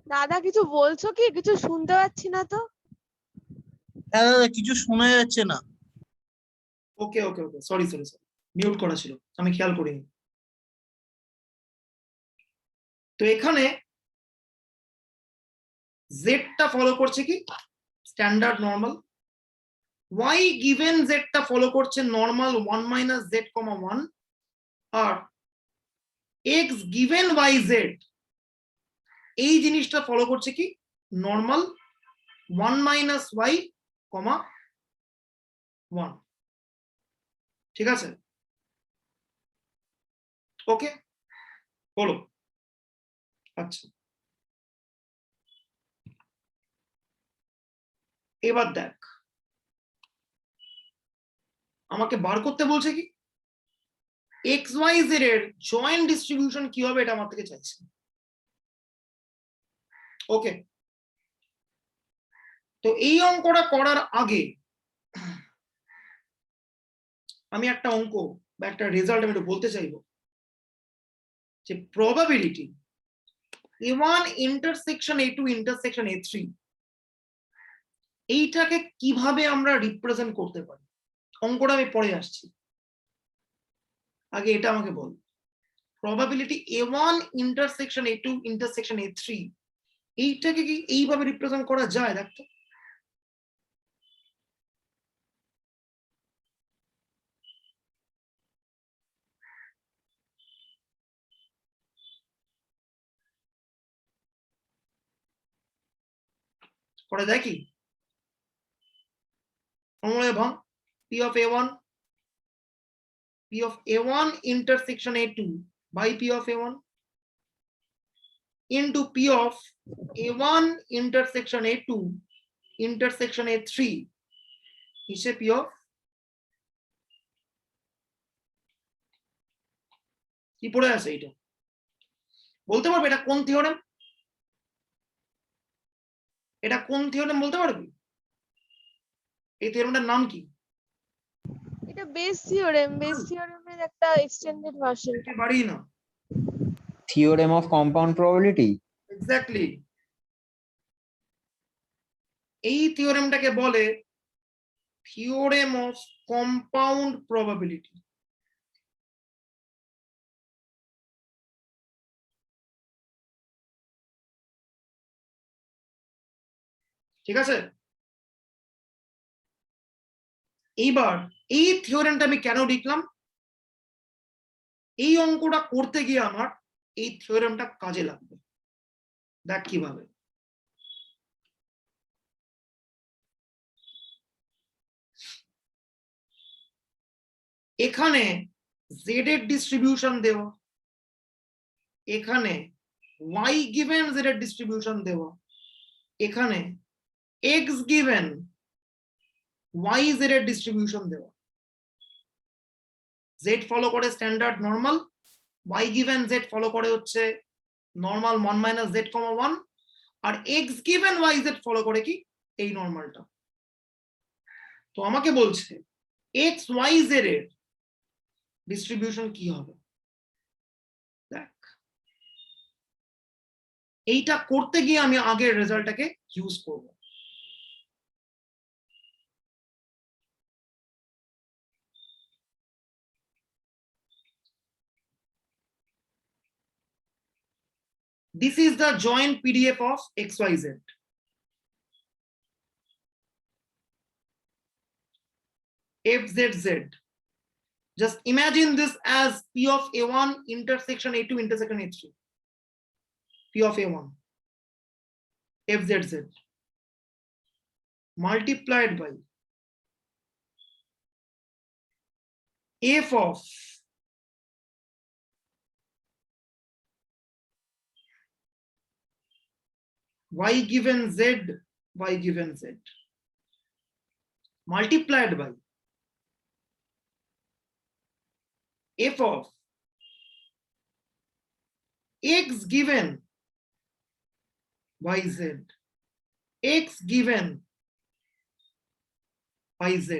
দাদা কিছু বলছো কি? কিছু শুনতে পাচ্ছি না তো। হ্যাঁ দাদা, কিছু শোনা যাচ্ছে না। ওকে ওকে ওকে, সরি সরি সরি, মিউট করা ছিল, আমি খেয়াল করিনি। তো এখানে জেডটা ফলো করছে কি স্ট্যান্ডার্ড নর্মাল, ওয়াই গিভেন জেডটা ফলো করছে নর্মাল 1 - z, 1, আর এক্স গিভেন ওয়াই জেড এই জিনিসটা ফলো করছে কি নর্মাল 1 - y, 1। ঠিক আছে, ওকে বলো। আচ্ছা, এবার দেখ, আমাকে বার করতে বলছে কি এক্স ওয়াই জেড এর জয়েন্ট ডিস্ট্রিবিউশন কি হবে, এটা আমার থেকে চাইছে। ওকে, তো এই অঙ্কটা করার আগে আমি একটা অঙ্ক বা একটা রেজাল্ট আমি একটু বলতে চাইবো, যে probability A1 intersection A2 intersection A3 এইটাকে কিভাবে আমরা রিপ্রেজেন্ট করতে পারি। অঙ্কটা আমি পরে আসছি, আগে এটা আমাকে বল, probability A1 intersection A2 intersection A3 এইটাকে কি এইভাবে রিপ্রেজেন্ট করা যায়? দেখতো, করে দেখি। ভাঙ, P of A1, P of A1 intersection A2 by P of A1 into P of A1 intersection A2 intersection A3 হিসে P of কি পড়ে আছে, এটা বলতে পারবে এটা কোন থিওরেম? এটা কোন থিওরেম বলতে পারবি? এই থিওরেমটার নাম কি? এটা বেস থিওরেমের একটা এক্সটেন্ডেড ভার্সন। বাড়ি না, theorem of compound probability. Exactly. এই থিওরেমটাকে বলে থিওরেম অফ কম্পাউন্ড প্রবাবিলিটি। ঠিক আছে, এইবার এই থিওরেমটা আমি কেন লিখলাম, এই অঙ্কটা করতে গিয়ে আমার এই থিওরেমটা কাজে লাগবে। দেখ কিভাবে, এখানে জেড এর ডিস্ট্রিবিউশন দেওয়া, এখানে ওয়াই গিভেন জেড এর ডিস্ট্রিবিউশন দেওয়া, এখানে এক্স গিভেন ওয়াই জেড এর ডিস্ট্রিবিউশন দেওয়া। জেড ফলো করে standard normal, y given z follow করে হচ্ছে নর্মাল 1 - z, 1, আর x given y z follow করে কি এই নর্মালটা। তো আমাকে বলছে এক্স ওয়াই জেড এর ডিস্ট্রিবিউশন কি হবে। দেখ, এইটা করতে গিয়ে আমি আগের রেজাল্টটাকে ইউজ করব। This is the joint PDF of XYZ. FZZ. Just imagine this as P of A1 intersection A2 intersection A3. P of A1 FZZ multiplied by F of Y given Z, Y given Z multiplied by F of X given YZ, X given YZ.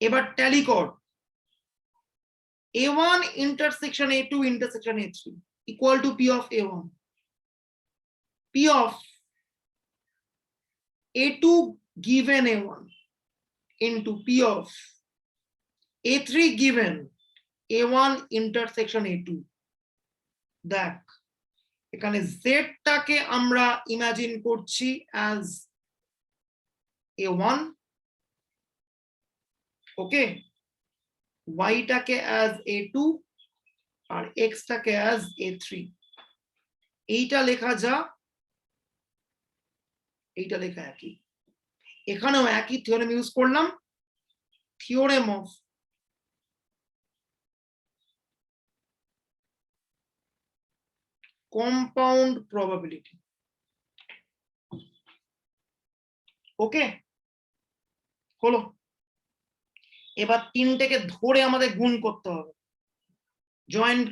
এবার tally কর, A1 intersection A2 intersection A3 equal to P of A1. P of A2 given A1 into P of A3 given A1 intersection A2. দেখ এখানে z টাকে আমরা imagine করছি as A1, ওকে, y টাকে as A2 আর x টাকে as A3। এইটা লেখা যা, এইটা লেখা একই, এখানেও একই থিওরেম ইউজ করলাম, থিওরেম অফ কম্পাউন্ড প্রবাবিলিটি। ওকে, হলো। এবার তিনটেকে ধরে আমাদের গুণ করতে হবে, জয়েন্ট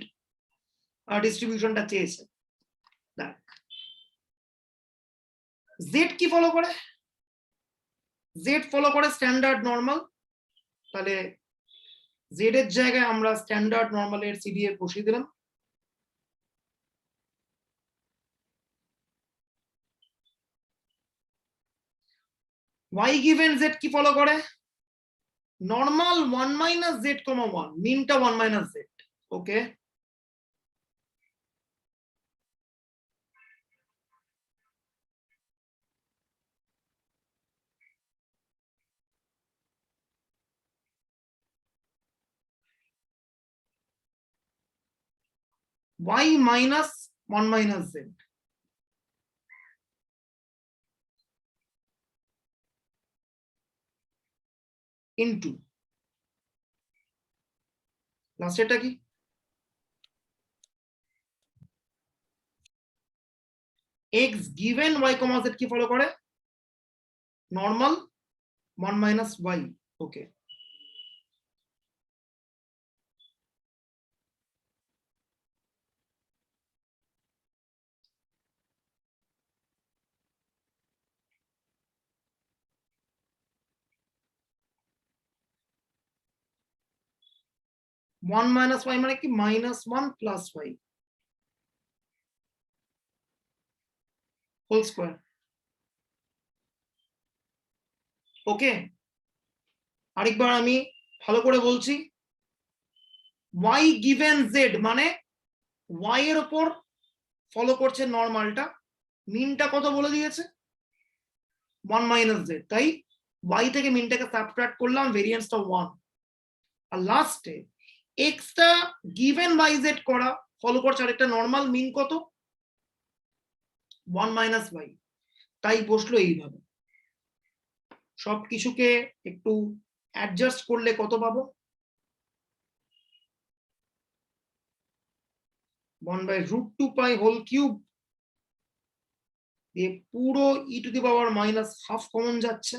ডিস্ট্রিবিউশনটা চেয়েছে। দেখ জেড কি ফলো করে, জেড ফলো করে স্ট্যান্ডার্ড নর্মাল, তাহলে জেড এর জায়গায় আমরা স্ট্যান্ডার্ড নর্মালের সিডিএফ বসিয়ে দিলাম। y given z কি ফলো করে, নর্মাল 1 মাইনাস জেড কমা 1, মিনটা 1 minus z. Okay, y minus 1 minus z into last এটা কি, x given y comma z কি ফলো করে, normal 1 minus y। Okay, one minus y মানে কি, minus one plus y whole square. Okay, আরেকবার আমি ভালো করে বলছি, y given z মানে y এর উপর ফলো করছে নর্মালটা, মিনটা কত বলে দিয়েছে 1 মাইনাস z, তাই y থেকে মিনটাকে সাবট্রাক্ট করলাম, ভেরিয়েন্সটা 1, আর লাস্টে x টা গিভেন বাই z করা ফলো করছে আরেকটা নরমাল, মিন কত 1 মাইনাস y, তাই বসলো এইভাবে। সবকিছুকে একটু অ্যাডজাস্ট করলে কত পাবো, 1/√2 পাই হোল কিউব, দিয়ে পুরো e to the power minus half common যাচ্ছে,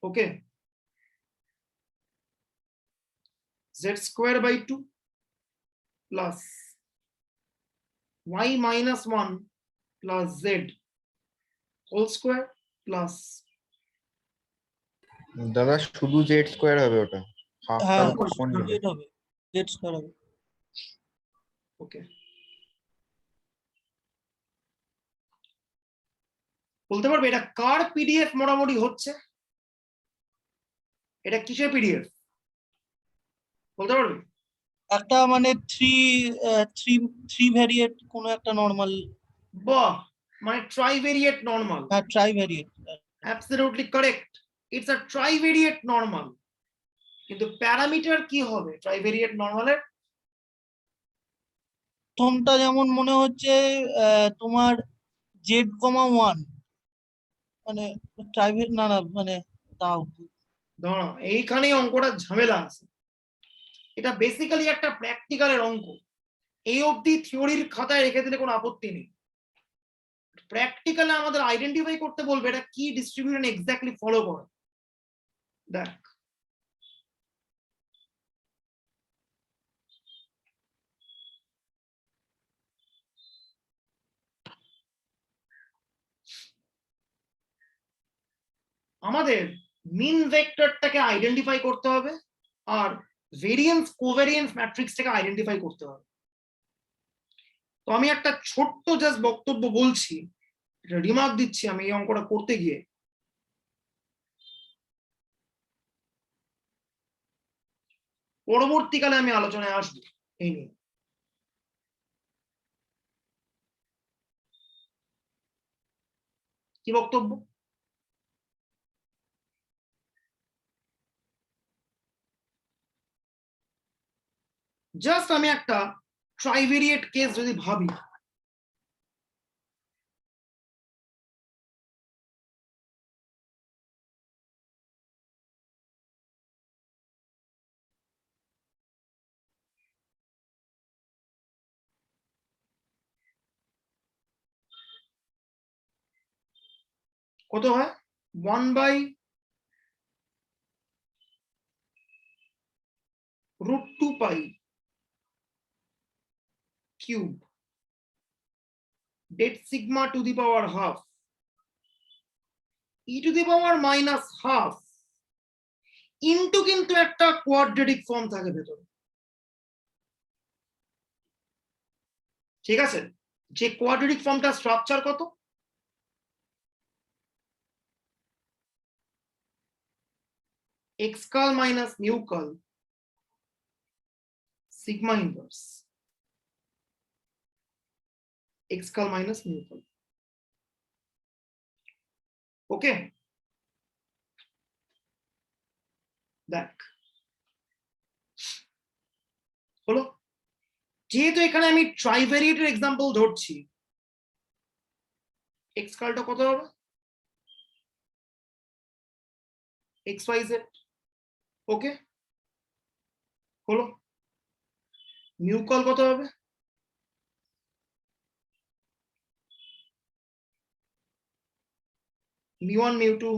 okay, z square by 2 plus y minus 1 plus z whole square plus, দাদা শুধু জেড স্কোয়ার হবে ওটা, হাফটা হ্যাঁ কখন যাবে? জেড হবে, জেড স্কয়ার হবে। ওকে, বলতে পারবে এটা কার পিডিএফ মোটামুটি হচ্ছে, এটা কিসের পিডিএফ বলতে পারবে? একটা মানে থ্রি ভ্যারিয়েট কোন একটা নরমাল, বাহ, মানে ট্রাইভেরিয়েট নরমাল, হ্যাঁ trivariate. Absolutely correct, it's a trivariate normal. কিন্তু প্যারামিটার কি হবে ট্রাইভেরিয়েট নরমালের? প্রথমটা যেমন মনে হচ্ছে তোমার z,1 মানে ট্রাইভেট, না না মানে দাও, দাঁড়া, এইখানেই অঙ্কটা ঝামেলা আছে, এটা বেসিক্যালি একটা প্র্যাকটিক্যালের অঙ্ক, এই অবধি থিওরির খাতায় রেখে দিলে কোনো আপত্তি নেই, প্র্যাকটিক্যালে আমাদের আইডেন্টিফাই করতে বলবে এটা কি ডিস্ট্রিবিউশন এক্স্যাক্টলি ফলো করে। দেখ আমাদের মিন ভেক্টরটাকে আইডেন্টিফাই করতে হবে, আর ভেরিয়েন্স কোভেরিয়েন্স ম্যাট্রিক্সটাকে আইডেন্টিফাই করতে হবে। তো আমি একটা ছোট্ট জাস্ট বক্তব্য বলছি, রিমার্ক দিচ্ছি আমি এই অঙ্কটা করতে গিয়ে। পরবর্তীকালে আমি আলোচনায় আসবো এই নিয়ে। কি বক্তব্য? জাস্ট আমি একটা ট্রাইভেরিয়েট কেস যদি ভাবি, কত হয় 1/√2 পাই cube det sigma to the power half e to the power minus half into কিন্তু একটা কোয়াড্রেটিক ফর্ম থাকে ভেতরে, ঠিক আছে? যে কোয়াড্রেটিক ফর্মটা স্ট্রাকচার কত? x কাল মাইনাস মিউ কাল সিগমা ইনভার্স x কাল মাইনাস মিউ কাল। ওকে, দেখ হলো। যেহেতু এখানে আমি ট্রাইভেরিয়েটের এক্সাম্পল ধরছি, x কালটা কত হবে? xyz। ওকে, হলো। মিউ কাল কত হবে? μ1 μ2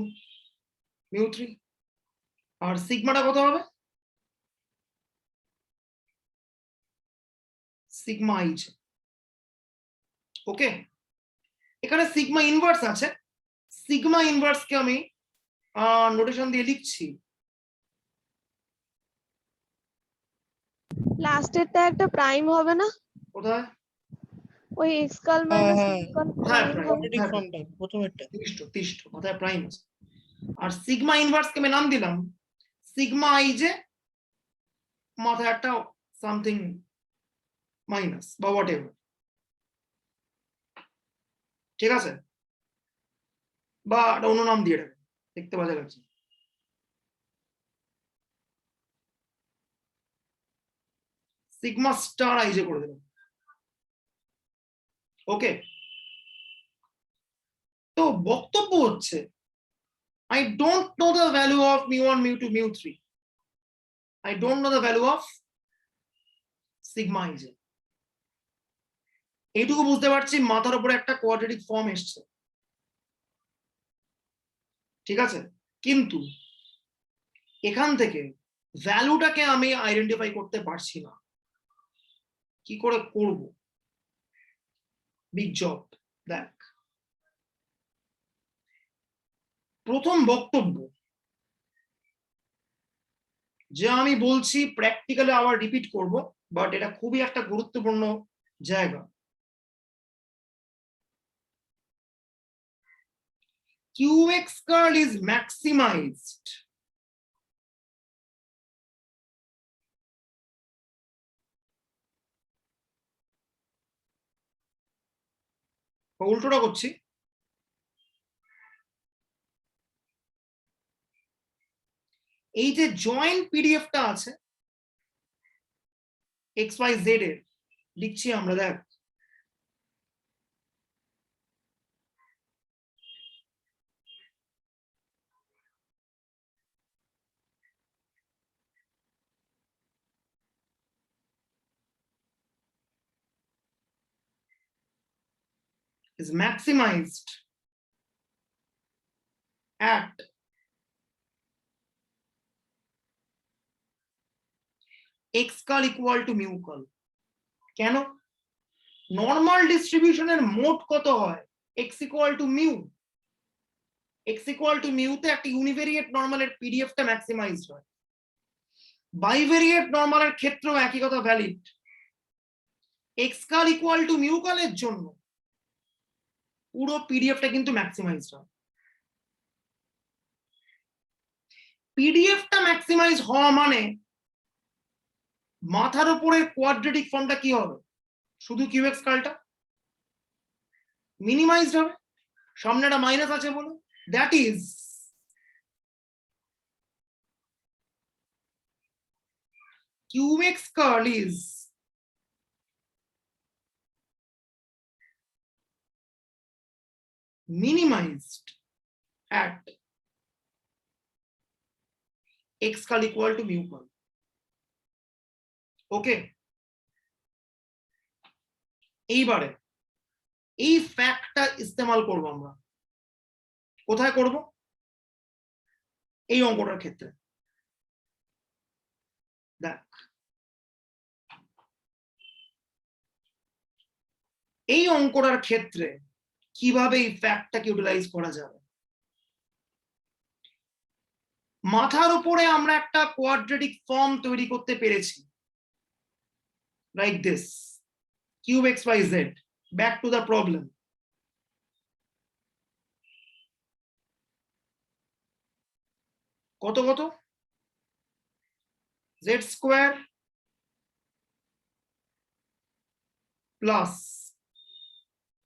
μ3। আর সিগমাটা কত হবে? সিগমা আইজ। ওকে, এখানে সিগমা ইনভার্স আছে, সিগমা ইনভার্স কে আমি নোটেশন দিয়ে লিখছি। লাস্টেরটা একটা প্রাইম হবে না? কোথায়? ওই x কাল মাইনাস হ্যাঁ, মিউ কাল হ্যাঁ, প্রাইম prime। হবে। কোয়াড্রেটিক ফর্মটা প্রথমেরটা। তিষ্ট কোথায় প্রাইম আছে? আর সিগমা ইনভার্স কে আমি নাম দিলাম সিগমা আইজে, মাথায় একটা সামথিং মাইনাস বা হোয়াট এভার, ঠিক আছে? বা একটা অন্য নাম দিয়ে দেবে, দেখতে বাজে লাগছে। সিগমা স্টার আইজে করে দেবেন। ওকে, তো বক্তব্য হচ্ছে I don't know the value of μ1 μ2 μ3, I don't know the value of sigma ij। এইটুকু বুঝতে পারছি মাথার উপরে একটা কোয়াড্রেটিক ফর্ম এসছে, ঠিক আছে? কিন্তু এখান থেকে ভ্যালুটাকে আমি আইডেন্টিফাই করতে পারছি না, কি করে করব? Big job. দেখ, প্রথম বক্তব্য যে আমি বলছি প্র্যাকটিক্যালি আবার রিপিট করব, বাট এটা খুবই একটা গুরুত্বপূর্ণ জায়গা। QX curl is maximized উল্টোটা করছি, এই যে জয়েন্ট পিডিএফটা আছে XYZ এর, লিখছি আমরা। দেখ, is maximized at x কাল ইকুয়াল টু মিউ কাল। কেন? নর্মাল ডিস্ট্রিবিউশনের মোট কত হয়? x equal to mu. x equal to mu তে একটা ইউনিভেরিয়েট নর্মালের পিডিএফটা ম্যাক্সিমাইজড হয়। বাইভেরিয়েট নরমালের ক্ষেত্রেও একই কথা ভ্যালিড। এক্স কাল ইকুয়াল টু মিউ কালের জন্য পুরো পিডিএফটা কিন্তু ম্যাক্সিমাইজড হয়। পিডিএফটা ম্যাক্সিমাইজ হওয়া মানে মাথার উপরের কোয়াড্রেটিক ফর্মটা কি হবে? শুধু কিউএক্স কালটা মিনিমাইজড হবে, সামনে একটা মাইনাস আছে বলে। That is Q X curl is minimized at x curl equal to mu curl. Okay, এইবারে এই ফ্যাক্টটা ইস্তেমাল করব আমরা। কোথায় করব? এই অঙ্কটার ক্ষেত্রে। দেখ, এই অঙ্কটার ক্ষেত্রে কিভাবে এই ফ্যাক্টটাকে ইউটিলাইজ করা যাবে। মাথার উপরে আমরা একটা কোয়াড্রেটিক ফর্ম তৈরি করতে পেরেছি, like this, cube X Y Z. Back to the problem. কত কত? Z square plus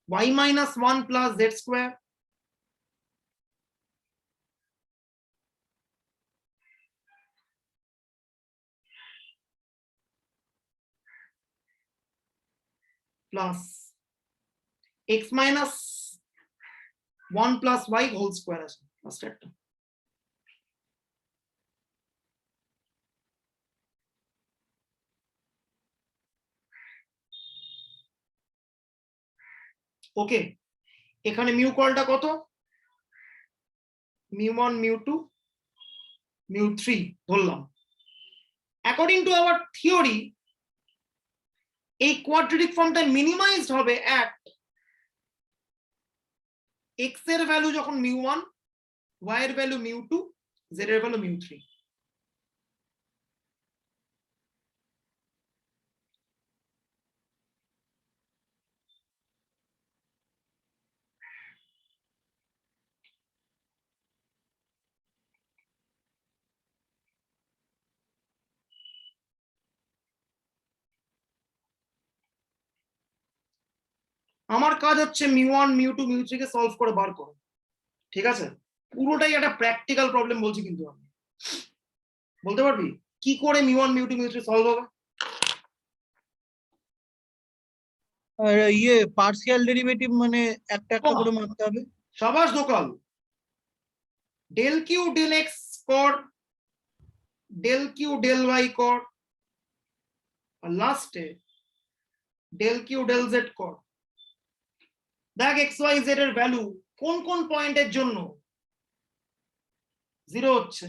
y minus 1 plus z square plus x minus 1 plus y whole square আছে ফার্স্ট একটা। ওকে, এখানে মিউ কলটা কত? mu1 mu2 mu3 ধরলাম। অ্যাকর্ডিং টু আওয়ার থিওরি এই quadratic ফর্মটা মিনিমাইজড হবে অ্যাট x এর ভ্যালু যখন mu1, y এর ভ্যালু mu2, z এর ভ্যালু mu3। আমার কাজ হচ্ছে mu1 mu2 mu3 কে সলভ করে বার করো। ঠিক আছে, পুরোটাই একটা প্র্যাকটিক্যাল প্রবলেম বলছি, কিন্তু আমি বলতে পারবি কি করে mu1 mu2 mu3 সলভ হবে? আর ইয়ে পার্সিয়াল ডেরিভেটিভ মানে একটা একটা করে মারতে হবে। সাবাস দোকাল। ডেল কিউ ডেল এক্স কর, ডেল কিউ ডেল ওয়াই কর, আর লাস্টে ডেল কিউ ডেল জেড কর। দেখ এক্স ওয়াই জেড এর ভ্যালু কোন কোন পয়েন্টের জন্য 0 হচ্ছে।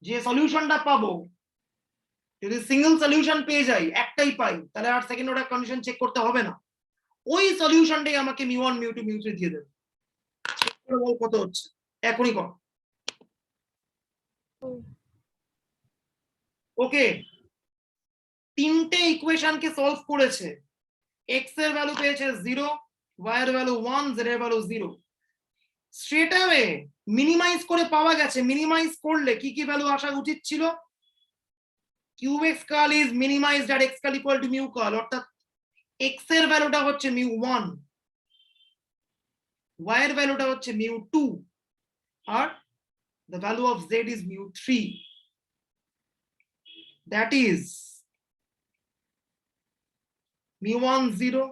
যে সলিউশনটা পাবো, যদি সিঙ্গেল সলিউশন পেয়ে যাই, একটাই পাই, তাহলে আর সেকেন্ড অর্ডার কন্ডিশন চেক করতে হবে না। ওই সলিউশনটাই আমাকে mu1 mu2 mu3 দিয়ে দেবে। বল কত হচ্ছে, এখনই কর। ওকে, তিনটে ইকুয়েশনকে সলভ করেছে। এক্স এর ভ্যালু পেয়েছে 0, y এর ভ্যালু 1, z এর ভ্যালু 0। স্ট্রেট অ্যাওয়ে মিনিমাইজ করে পাওয়া গেছে। মিনিমাইজ করলে কি কি ভ্যালু আসা উচিত ছিল? Cube X curl is minimised at X curl equal to mu curl, অর্থাৎ এক্স এর ভ্যালুটা হচ্ছে mu1, y এর ভ্যালুটা হচ্ছে mu2, R the value of z is mu3. That is mu1 0,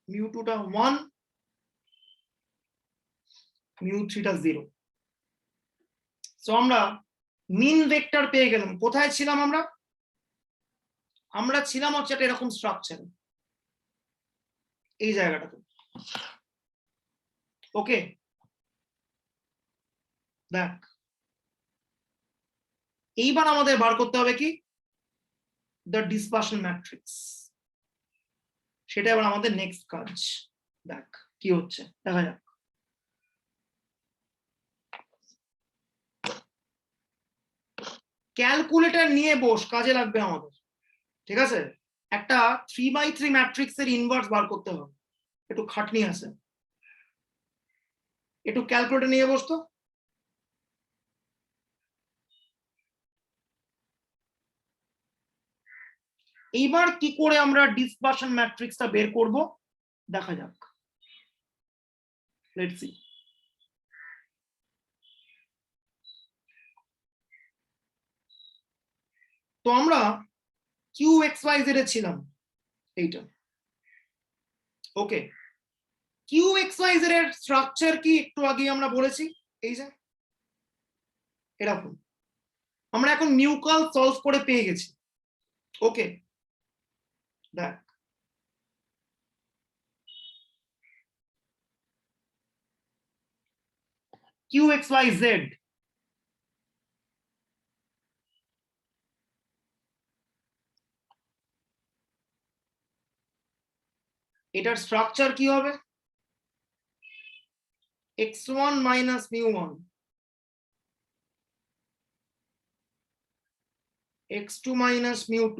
mu2 টা 1, mu3 টা 0। সো আমরা মিন ভেক্টর পেয়ে গেলাম। কোথায় ছিলাম আমরা? আমরা ছিলাম হচ্ছে একটা এরকম স্ট্রাকচার, এই জায়গাটাতে। ওকে, দেখ এইবার আমাদের বার করতে হবে কি? The dispersion matrix. সেটা এবার আমাদের নেক্সট কাজ। দেখ কি হচ্ছে, দেখা যাক। ক্যালকুলেটর নিয়ে বস, কাজে লাগবে আমাদের। ঠিক আছে, একটা 3x3 ম্যাট্রিক্সের ইনভার্স বার করতে হবে, একটু খাটনি আছে, একটু ক্যালকুলেটর নিয়ে বসতো। এইবার কি করে আমরা ডিসপারশন ম্যাট্রিক্সটা বের করব দেখা যাক। Let's see. তো আমরা QXYZ এ ছিলাম, এইটা। ওকে, QXYZ এর স্ট্রাকচার কি একটু আগে আমরা বলেছি, এই যে এরকম। আমরা এখন নিউকাল সলভ করে পেয়ে গেছি। ওকে, দেখ QXYZ এটার স্ট্রাকচার কি হবে? x1 minus mu1, x2 minus mu2,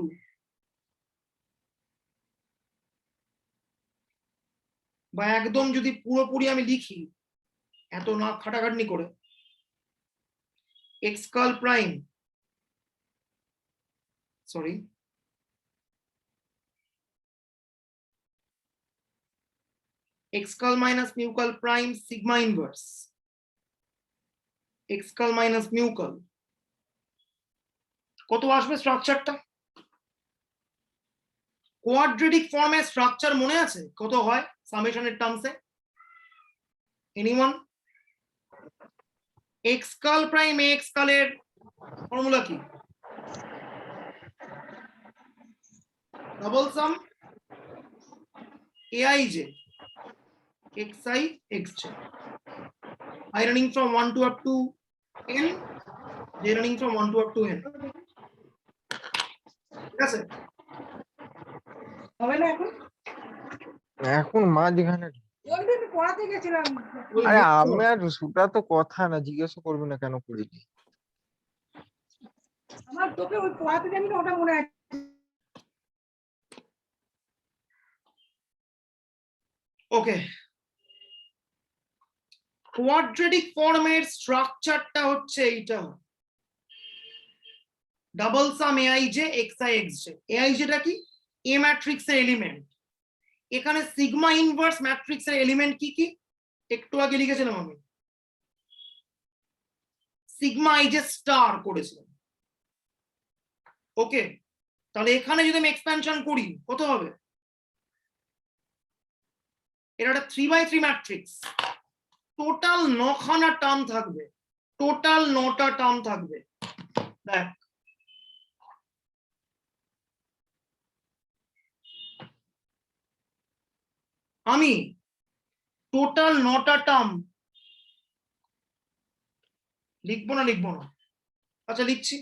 বা একদম যদি পুরোপুরি আমি লিখি এত না খাটাখাটনি করে, x curl prime, sorry, x curl minus mu curl prime sigma inverse x curl minus mu curl, কত আসবে স্ট্রাকচারটা? কোয়াড্রেটিক ফর্মের স্ট্রাকচার মনে আছে কত হয় সামেশনের টার্মসে? Anyone? x curl prime x কার্লের ফর্মুলা কি? Double sum aij xi xj, I running from 1 to up to n, j running from 1 to up to n। ঠিক আছে, হবে না এখন? এখন মাঝখানে ওইদিন পড়াতে গেছিলাম। আরে আমি আর সুটা তো কথা না, জিজ্ঞাসা করবি না কেন করিনি। আমার তোকে ওই পড়াতে যাবি না, ওটা মনে আছে। ওকে, কোয়াড্রেটিক ফর্মের স্ট্রাকচারটা হচ্ছে এইটা, double sum aij xi xj। aij টা কি? এ ম্যাট্রিক্সের এলিমেন্ট। এখানে সিগমা ইনভার্স ম্যাট্রিক্সের এলিমেন্ট কি কি একটু আগে লিখেছিলাম আমি, সিগমা আইজে স্টার করেছিলাম। ওকে, তাহলে এখানে যদি আমি এক্সপ্যানশন করি কত হবে? এটা একটা 3x3 ম্যাট্রিক্স, টোটাল 9খানা টার্ম থাকবে, টোটাল 9টা টার্ম থাকবে। দেখ আমি টোটাল 9টা টার্ম লিখবো না? আচ্ছা লিখছি।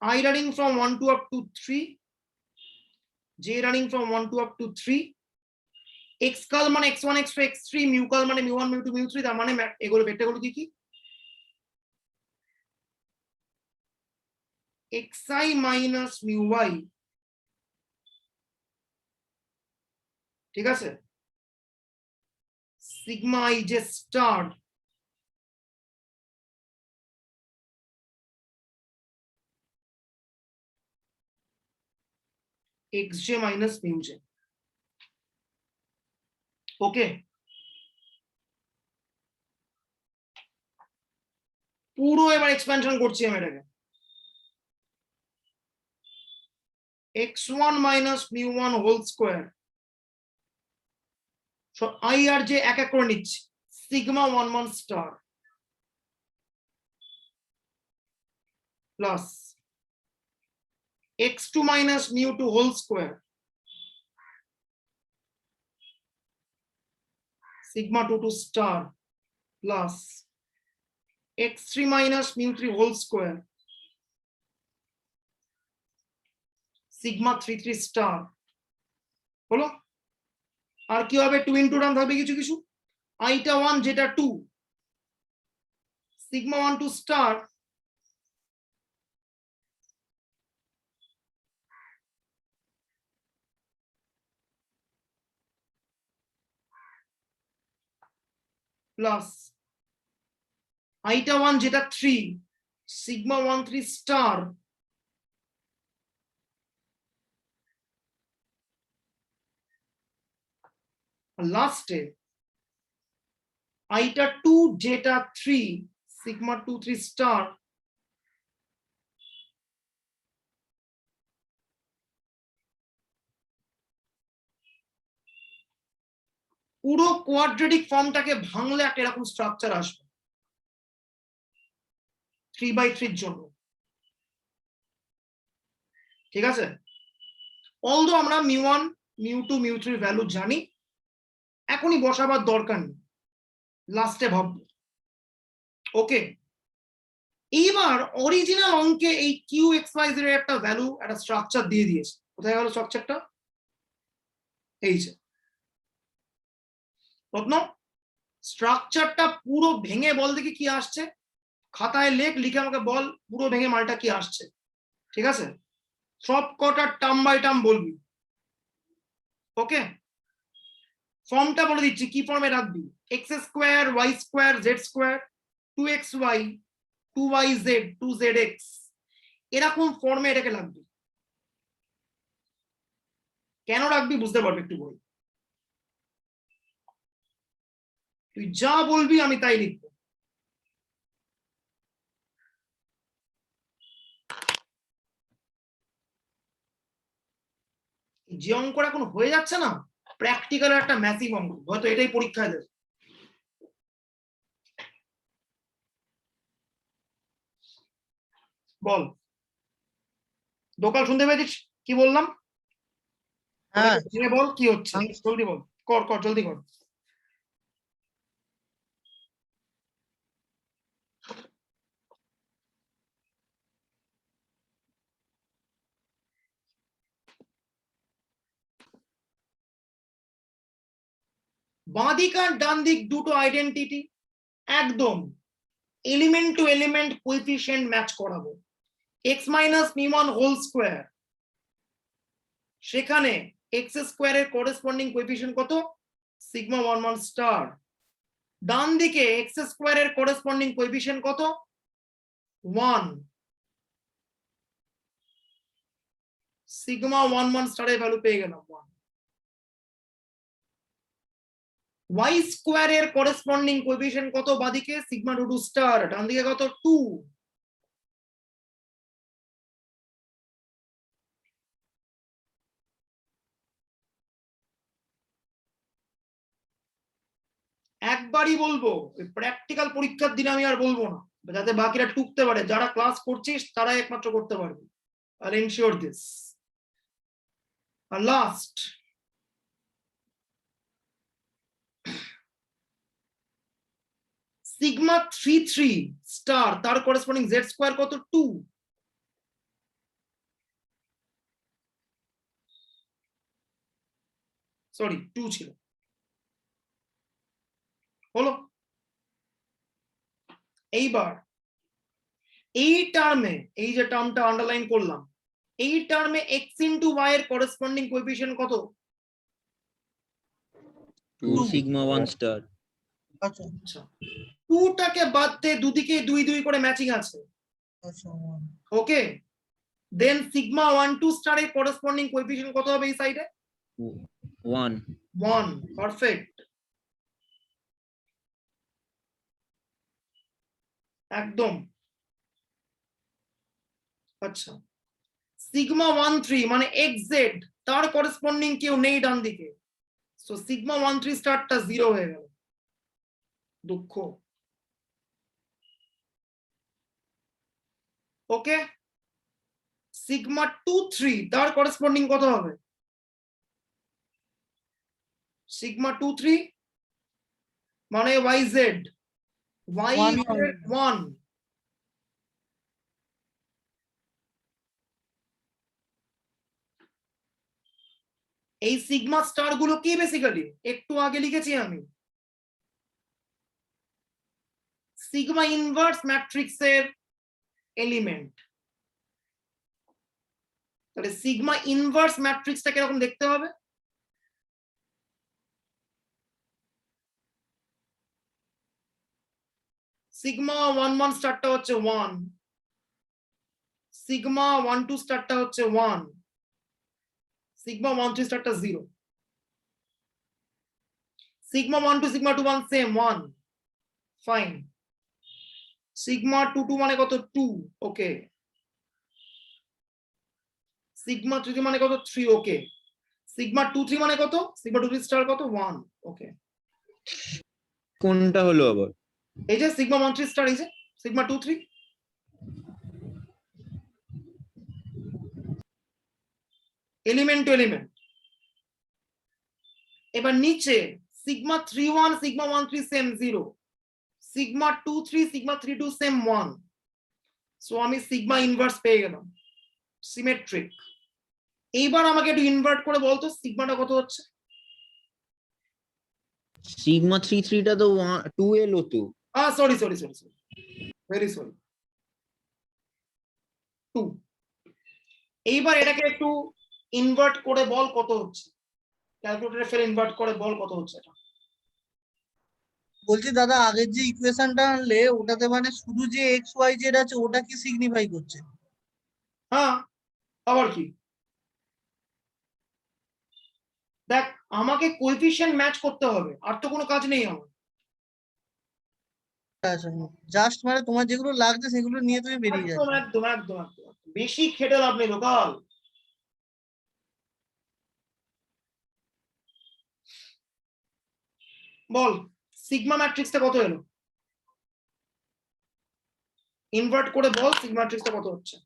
I running from 1 to up to 3, j running from 1 to up to 3, x curl মানে x1 x2 x3, mu curl মানে mu1 mu2 mu3, তার মানে এগুলো ভেক্টরগুলো কি কি? xi minus μy, ঠিক আছে, sigma ij star xj minus μj। Okay, পুরো এবার এক্সপ্যানশন করছি আমি এটাকে, x1 minus mu1 whole square, I আর জে এক এক করে নিচ্ছি, sigma 11 star plus x2 minus mu2 whole square, sigma 22 star plus x3 minus mu3 whole square, sigma 33 star। হলো? আর কি হবে? 2 ইনটু টার্ম থাকবে কিছু কিছু, আইটা 1 যেটা 2, sigma 1 2 star plus iটা 1 যেটা 3 sigma 1 3 star লাস্টে iটা 2 যেটা 3 sigma 2 3 star পুরো কোয়াড্রেটিক ফর্মটাকে ভাঙলে একটা এরকম স্ট্রাকচার আসবে 3/3 এর জন্য। ঠিক আছে, অলদো আমরা μ1 μ2 μ3 ভ্যালু জানি, এখনই বসাবার দরকার নেই, লাস্টে ভাববো। ওকে, এইবার অরিজিনাল অঙ্কে এই কিউ এক্স ওয়াই জেড এর একটা ভ্যালু একটা স্ট্রাকচার দিয়ে দিয়েছে। কোথায় গেল স্ট্রাকচারটা? এই যে রত্ন, স্ট্রাকচারটা পুরো ভেঙে বল দেখি কি আসছে, খাতায় লেখ, লিখে আমাকে বল পুরো ভেঙে মালটা কি আসছে। ঠিক আছে, সব কটা টার্ম বাই টার্ম বলবি। ওকে, ফর্মটা বলে দিচ্ছি কি ফর্মে রাখবি। X square Y square Z square 2xy 2yz 2zx এরকম ফর্মে এটাকে রাখবি। কেন রাখবি বুঝতে পারবি একটু বই, তুই যা বলবি আমি তাই লিখবো। যে অঙ্কটা এখন হয়ে যাচ্ছে না, প্র্যাকটিক্যাল একটা ম্যাসিভ অঙ্ক, হয়তো এটাই পরীক্ষায় দেবে। বল দোকান, শুনতে পেয়েছিস কি বললাম? হ্যাঁ বল কি হচ্ছে, জলদি বল, কর কর জলদি কর। বাঁ দিক আর ডান দিক দুটো আইডেন্টিটি, একদম element to element coefficient match করাবো। x মাইনাস μ1 হোল স্কোয়ার, সেখানে এক্স স্কোয়ারের করেসপন্ডিং কোএফিশিয়েন্ট কত? Sigma 1 1 star. ডান দিকে এক্স স্কোয়ারের করেসপন্ডিং কোএফিশিয়েন্ট কত? 1। সিগমা 1 1 স্টারের ভ্যালু পেয়ে গেলাম 1। ওয়াই স্কোয়ারের করেসপন্ডিং কোএফিশিয়েন্ট কত বাদিকে? Sigma 2 2 star. ডান দিকে কত? 2। একবারই বলবো, প্র্যাকটিক্যাল পরীক্ষার দিনে আমি আর বলবো না, যাতে বাকিরা টুকতে পারে। যারা ক্লাস করছিস তারাই একমাত্র করতে পারবে। I'll ensure this. And last, sigma 3 3 star তার corresponding z square কত? 2। সরি 2 ছিল, হলো। এইবার এই টার্মে, এই যে টার্মটা আন্ডারলাইন করলাম, এই টার্মে x ইনটু y এর করেসপন্ডিং কোএফিশিয়েন্ট কত? 2 sigma 1 star. আচ্ছা আচ্ছা, 2 টাকে বাদ দে, দুদিকে 2 2 করে ম্যাচিং আছে। আচ্ছা ওকে, দেন সিগমা 1 2 স্টার এর করেসপন্ডিং কোএফিশিয়েন্ট কত হবে এই সাইডে? 1. 1। পারফেক্ট, একদম। আচ্ছা, সিগমা 1 3 মানে xz তার করেসপন্ডিং কেউ নেই ডান দিকে, সো সিগমা 1 3 স্টারটা 0 হয়ে গেল। দুঃখ। ওকে, সিগমা 2 3 তার করেসপন্ডিং কত হবে? সিগমা 2 3 মানে yz, yz 1। এই সিগমা স্টার গুলো কি বেসিক্যালি একটু আগে লিখেছি আমি, সিগমা ইনভার্স ম্যাট্রিক্সের এলিমেন্ট। তাহলে সিগমা ইনভার্স ম্যাট্রিক্সটা কিরকম দেখতে হবে? সিগমা 1 1 স্টারটা হচ্ছে 1, সিগমা 1 2 স্টারটা হচ্ছে 1, sigma 1 3 স্টারটা 0, sigma 1 2 sigma 2 1 same 1, fine. Sigma 2 2 মানে কত? 2, ওকে। সিগমা 3 3 মানে কত? 3, ওকে। সিগমা 2 3 মানে কত? সিগমা 2 3 স্টার কত? 1, ওকে। কোনটা হলো আবার? এই যে সিগমা 1 3 স্টার, এই যে সিগমা 2 3, এলিমেন্ট টু এলিমেন্ট। এবার নিচে sigma 3 1 sigma 1 3 same 0, sigma 2 3 sigma 3 2 same 1, so আমি সিগমা ইনভার্স পেয়ে গেলাম, সিমেট্রিক। এইবার আমাকে একটু ইনভার্ট করে বলতো সিগমাটা কত হচ্ছে? সিগমা 3 3 টা তো 2 এলো তো। Sorry sorry sorry sorry, very sorry, 2। এইবার এটাকে একটু ইনভার্ট করে বল কত হচ্ছে, ক্যালকুলেটরে ফেলে ইনভার্ট করে বল কত হচ্ছে এটা। বলছি দাদা, আগের যে ইকুয়েশনটা আনলে ওটাতে মানে শুধু যে এক্স ওয়াই জেড আছে ওটা কি সিগনিফাই করছে? হ্যাঁ, আবার কি? দেখ, আমাকে কোএফিশিয়েন্ট ম্যাচ করতে হবে, আর তো কোনো কাজ নেই আমার। জাস্ট মানে তোমার যেগুলো লাগছে সেগুলো নিয়ে তুমি বেরিয়ে একদম যাচ্ছ। একদম একদম একদম, বেশি খেটে লাভ নেই লোকাল। বল সিগমা ম্যাট্রিক্সটা কত এলো, ইনভার্ট করে বল সিগমা ম্যাট্রিক্সটা কত হচ্ছে।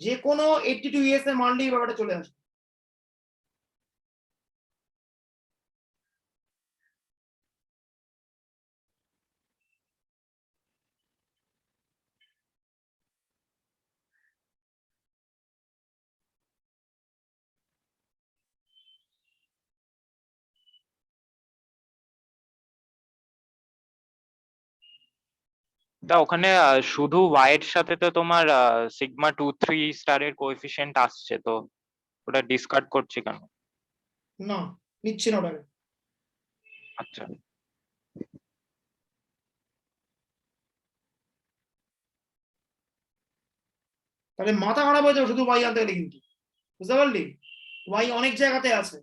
যে কোনো 82 ইএস এর মান দিয়ে ব্যাপারটা চলে আসবে। তা ওখানে শুধু ওয়াই এর সাথে তো তোমার সিগমা 2 3 স্টারের কোএফিসিয়েন্ট আসছে, তো ওটা ডিসকার্ড করছি কেন? না, নিচ্ছি না ওটাকে। আচ্ছা, তাহলে মাথা খারাপ হয়ে যাবে শুধু ওয়াই আনতে গেলে, কিন্তু বুঝতে পারলি ওয়াই অনেক জায়গাতে আছে,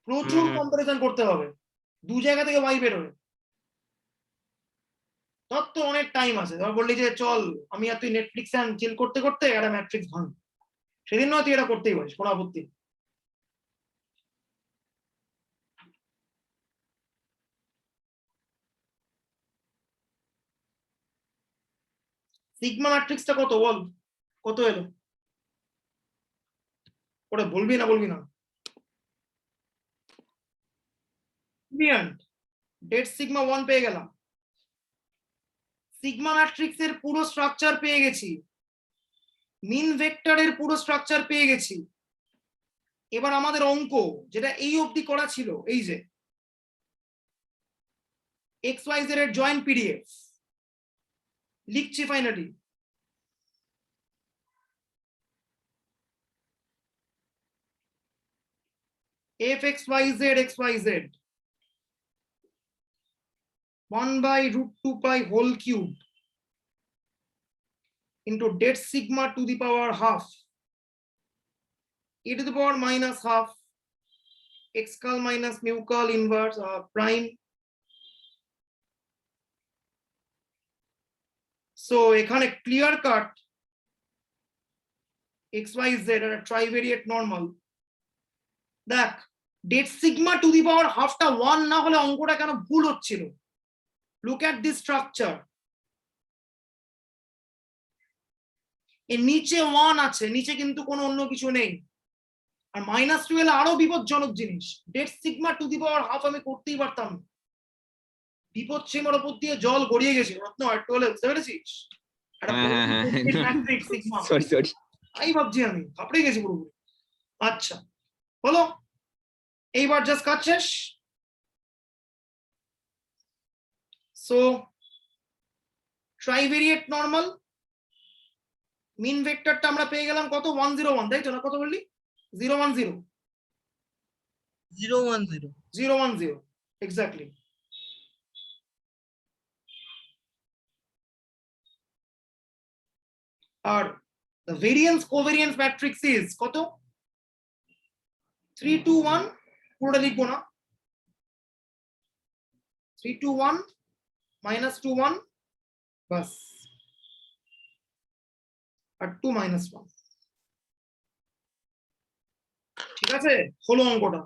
প্রচুর কম্পারিজন করতে হবে, 2 জায়গা থেকে ওয়াই বেরোবে। তোর তো অনেক টাইম আছে, ধর বললি যে চল আমি আর তুই নেটফ্লিক্স এন্ড চিল করতে করতে একটা ম্যাট্রিক্স ভাঙ, সেদিন নয় তুই এটা করতেই পারিস, কোনো আপত্তি নেই। সিগমা ম্যাট্রিক্সটা কত বল, কত এলো? ওটা বলবি না বলবি না? ডেট সিগমা 1 পেয়ে গেলাম, সিগমা ম্যাট্রিক্সের পুরো স্ট্রাকচার পেয়ে গেছি, মিন ভেক্টরের পুরো স্ট্রাকচার পেয়ে গেছি। এবার আমাদের অঙ্ক যেটা এই অবধি করা ছিল, এই যে এক্স ওয়াই জেড এর জয়েন্ট পিডিএফ লিখছি finally. F X Y Z 1/√2 pi whole cube into det sigma to the power half e to the power minus half x curl minus mu curl inverse prime. So এখানে clear cut xyz আর ট্রাইভেরিয়েট normal. দেখ, det sigma to the power হাফটা 1 না হলে অঙ্কটা কেন ভুল হচ্ছিল। Look at this structure, এর নিচে 1 আছে, নিচে কিন্তু কোনো অন্য কিছু নেই, আর -2 এলে আরো বিপজ্জনক জিনিস। det sigma to the power half আমি করতেই পারতাম, বিপদ সীমার উপর দিয়ে জল গড়িয়ে গেছে রত্ন, একটু হলে বুঝতে পেরেছিস? Sorry sorry. তাই ভাবছি, আমি ঘাবড়ে গেছি পুরোপুরি। আচ্ছা হলো, এইবার জাস্ট কাজ শেষ। সো ট্রাইভেরিয়েট নরমাল মিন ভেক্টরটা আমরা পেয়ে গেলাম কত 101, তাই তো না? কত বললি? 010 010 010 এক্স্যাক্টলি। আর the variance covariance matrix is কত? 321, পুরোটা লিখবো না, 321 minus 21 বাস, আর 2 minus 1। ঠিক আছে, হলো অঙ্কটা।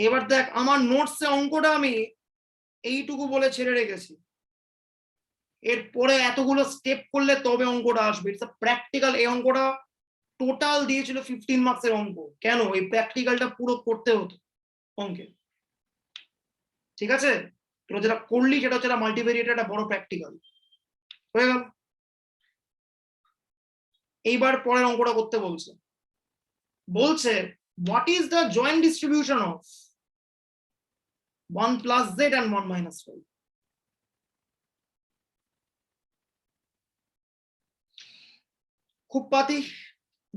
এবার দেখ আমার নোটসে অঙ্কটা আমি এইটুকু বলে ছেড়ে রেখেছি, এরপরে এতগুলো স্টেপ করলে তবে অঙ্কটা আসবে। It's a practical. এই অঙ্কটা টোটাল দিয়েছিল 15 মার্কসের অঙ্ক। কেন? এই প্র্যাকটিক্যালটা পুরো করতে হতো অঙ্কে। ঠিক আছে, তোরা যেটা করলি সেটা হচ্ছে মাল্টিভেরিয়েট একটা বড় প্র্যাকটিক্যাল হয়ে গেল। এইবার পরের অঙ্কটা করতে বলছে। বলছে what is the joint distribution of 1 plus z and 1 minus 5? খুব পাতি,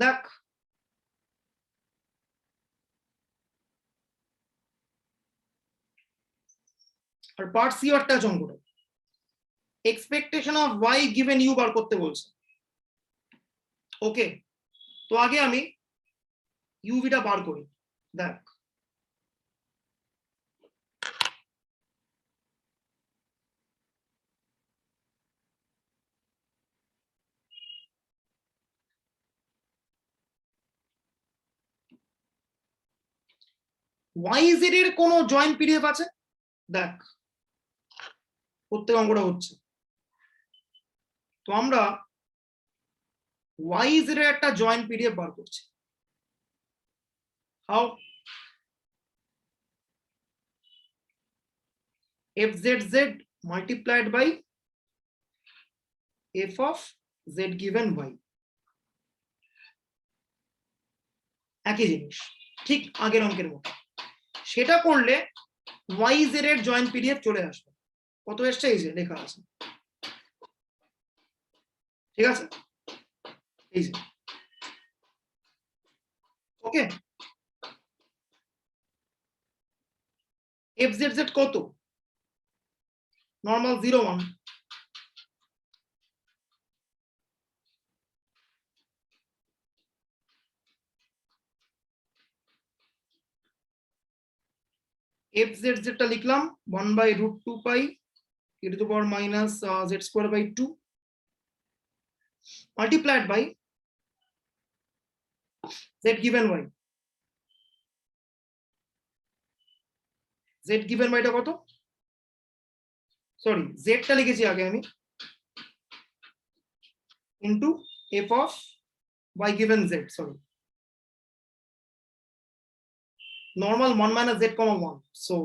দেখ আর পার্ট সি একটা অঙ্কটা expectation of y given u বার করতে বলছে। ওকে, তো আগে আমি ইউভিটা বার করি। দেখ yz এর কোন জয়েন্ট পিডিএফ আছে? দেখ প্রত্যেক অঙ্কটা হচ্ছে, তো আমরা yz এর একটা জয়েন্ট পিডিএফ বার করছি। How? fzz multiplied by f of z given y, একই জিনিস, ঠিক আগের অঙ্কের মতো। সেটা করলে yz এর জয়েন্ট পিডিএফ চলে আসবে। কত এসছে? এই যে লেখা আছে, ঠিক আছে, এই যে। ওকে, fzz কত? নরমাল 01, fzz টা লিখলাম 1/√2 pi e to the power minus z square by 2 multiplied by z given y। z given y টা কত? সরি, z টা লিখেছি আগে আমি, into f of y given z, sorry, normal 1 minus z comma 1, so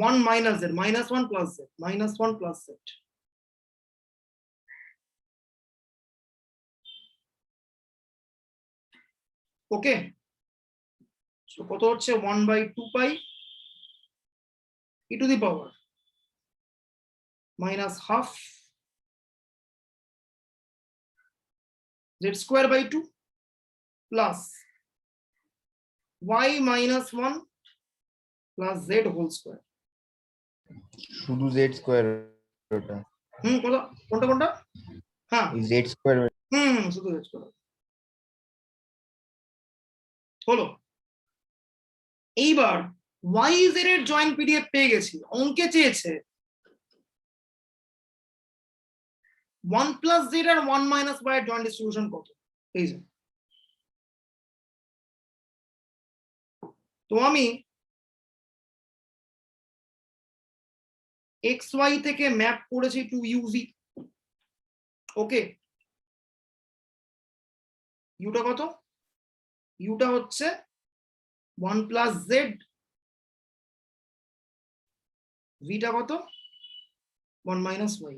one minus z, minus 1 plus z, minus 1 plus z, okay. So কত হচ্ছে? 1/2 pi e to the power minus half z square by 2 plus y minus 1 plus z whole square। শুধু z square ওটা, কোনটা কোনটা কোনটা? হ্যাঁ, এই z square. শুধু z square হলো। এইবার yz এর জয়েন্ট পিডিএফ পেয়ে গেছি। অঙ্কে চেয়েছে 1 plus z আর 1 minus y এর জয়েন্ট ডিস্ট্রিবিউশন কত? এই যে, তো আমি xy থেকে ম্যাপ করেছি টু uv। ওকে, ইউটা কত? ইউটা হচ্ছে 1 plus z, ভিটা কত? 1 minus y।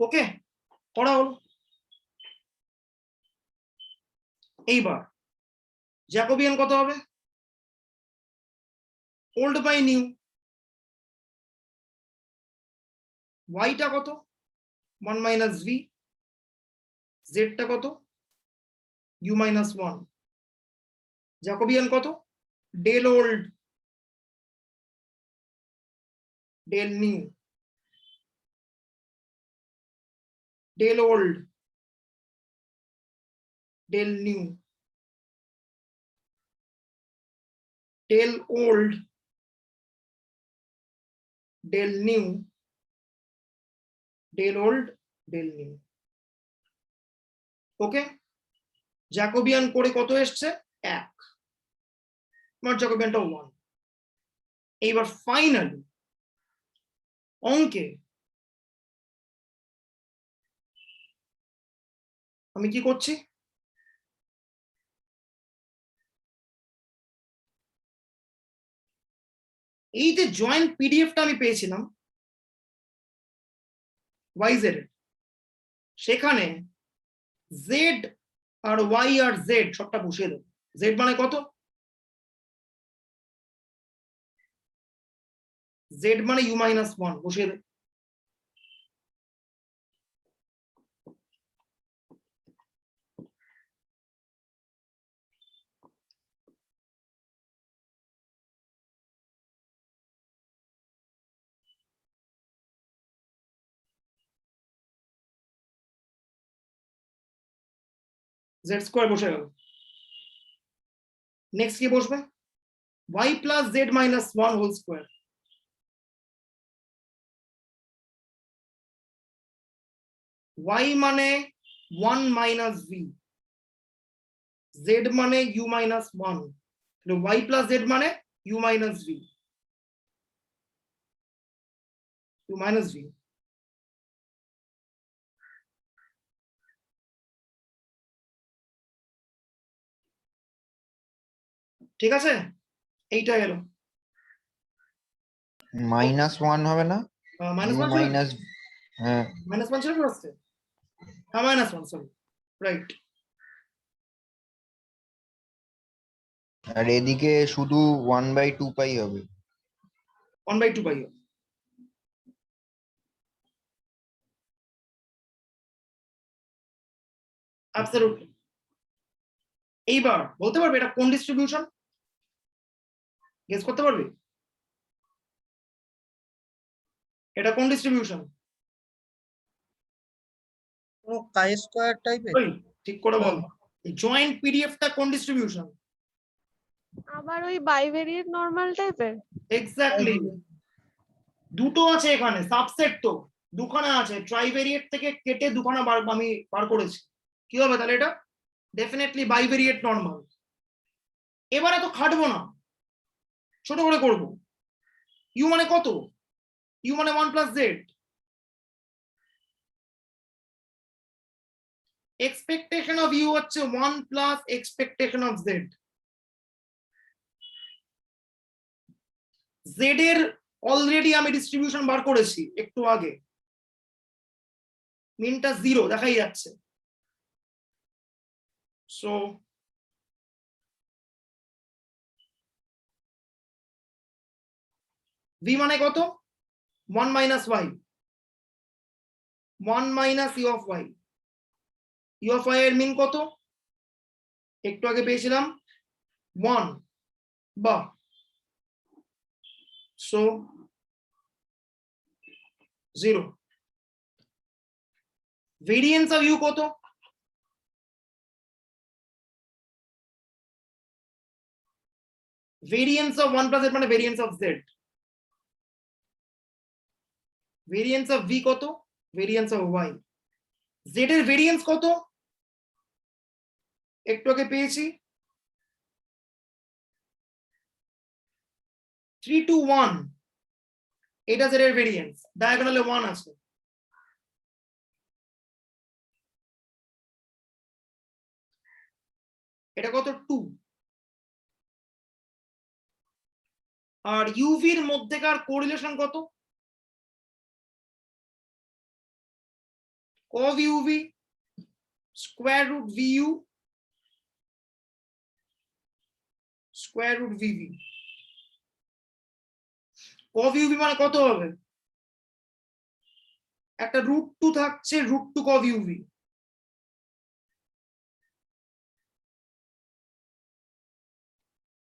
ওকে, করা হলো। এইবার জ্যাকোবিয়ান কত হবে? Old by new. ওয়াইটা কত? 1 মাইনাস ভি। জেডটা কত? U minus 1। জ্যাকোবিয়ান কত? Del old del new, del old del new, del old del new, del old del new. Okay, Jacobian করে কত এসছে? 1, নট জ্যাকোবিয়ানটা 1। এইবার ফাইনালি অঙ্কে আমি কি করছি? এই যে জয়েন্ট পিডিএফটা আমি পেয়েছিলাম ওয়াইজের, সেখানে জেড আর ওয়াই আর জেড সবটা বসিয়ে দেবো। জেড মানে কত? জেড মানে ইউ মাইনাস 1 বসিয়ে দেব। জেড স্কোয়ার বসে গেল। নেক্সট কি বসবে? Y plus z minus 1 whole square. Y মানে 1 মাইনাস ভি, জেড মানে u minus 1, y plus z মানে u minus v, u minus v. ঠিক আছে, এইটা এলো। -1 হবে না? মাইনাস ইউ 1 মাইনাস, হ্যাঁ মাইনাস 1 ছিল ফার্স্টে। হ্যাঁ মাইনাস 1, সরি, রাইট। আর এদিকে শুধু 1/2 পাই হবে। 1/2 পাই। অ্যাবসলিউটলি। এইবার বলতে পারবে এটা কোন ডিস্ট্রিবিউশন? গেস করতে পারবে এটা কোন ডিস্ট্রিবিউশন? ও কাই স্কয়ার টাইপের। ঠিক করে বল। জয়েন্ট পিডিএফটা কোন ডিস্ট্রিবিউশন? আবার ওই বাইভেরিয়েট নরমাল টাইপের। এক্স্যাক্টলি। দুটো আছে এখানে, সাবসেট তো দুখানা আছে, ট্রাইভেরিয়েট থেকে কেটে দুখানা আমি বার করেছি। কি হবে তাহলে? এটা ডেফিনেটলি বাইভেরিয়েট নরমাল। এবারে তো খাটবো না, ছোট করে করব। ইউ মানে কত? ইউ মানে 1 plus Z. Expectation of U হচ্ছে 1 plus expectation of Z. Z এর অলরেডি আমি ডিস্ট্রিবিউশন বার করেছি একটু আগে, মিনটা 0 দেখাই যাচ্ছে। সো ভি মানে কত? 1 minus y, 1 minus u of y. U of y এর মিন কত? একটু আগে পেয়েছিলাম 1, বা সো 0। ভেরিয়েন্স অফ ইউ কত? ভেরিয়েন্স অফ 1 প্লাস জেড মানে variance of z. Variance of v কত? Variance of y. জেড এর ভেরিয়েন্স কত? একটু আগে পেয়েছি 3 to 1। এটা জেড এর ভেরিয়েন্স, ডায়াগোনালে 1 আছে। এটা কত? 2। আর ইউভির মধ্যেকার কোরিলেশন কত? cov uv square root vu square root vv। cov uv মানে কত হবে? একটা √2 থাকছে, √2 cov uv।